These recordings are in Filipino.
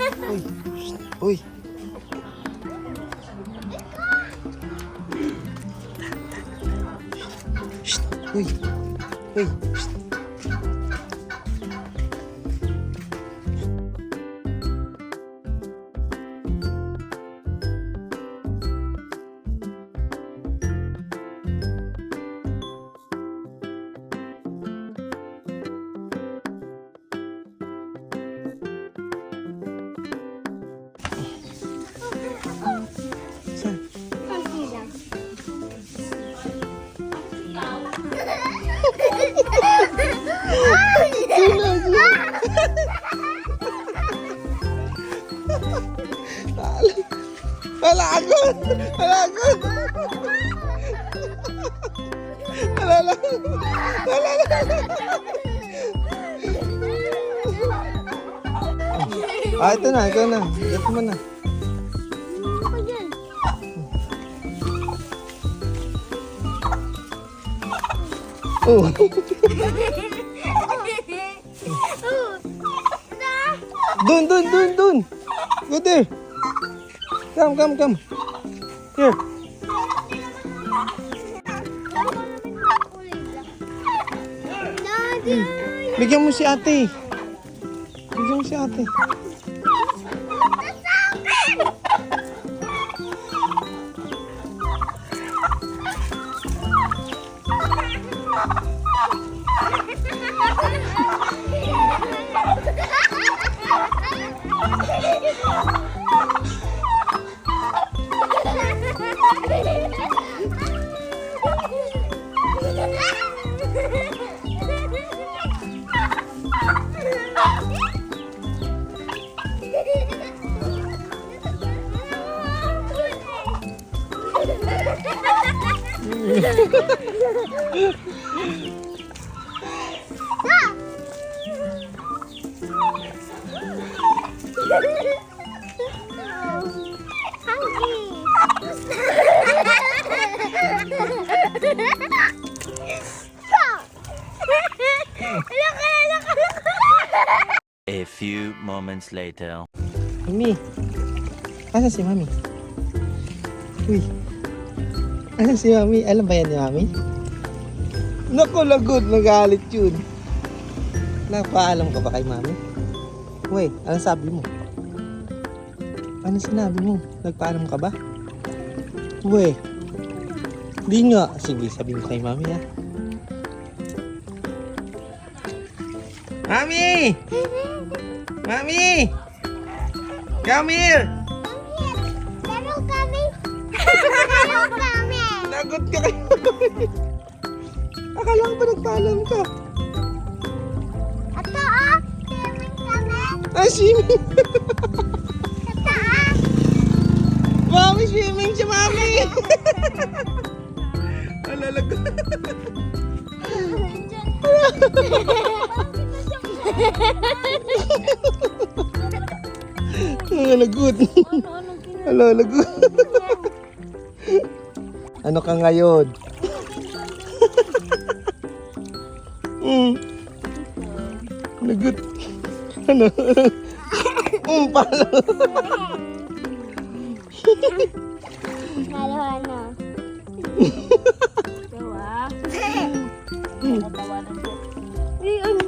Uy. Uy. Uy. Saan? Alagod! Alagod! Ah, ito na, ikaw na. Ito mo na. Oh. Dun. Go there. Come. Here. Bigyan mo si ate. A few moments later. Mami. Asan si Mami? Uy. Asan si Mami? Alam ba yan ni Mami? Naku, lagod. Nagalit yun. Napaalam ka ba kay Mami? Uy, anong sabi mo? Ano sinabi mo? Nagpaalam ka ba? Uy. Di nga. Sige, sabihin ko kay Mami ha. Mami! Mami! Come here! Lagot ka kayo. Akala ko ba nagpaalam ka? Ito swimming kami. Ay, swimming! Ito Mami, swimming siya, Mami! Alalagot. Alalagot. Alalagot. Ano ka ngayon? Lagot. Ano? Palo. Halo-halo. Diba? Tawanan ko. Ay, ano?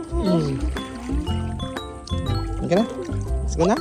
Okay na? Let's go na?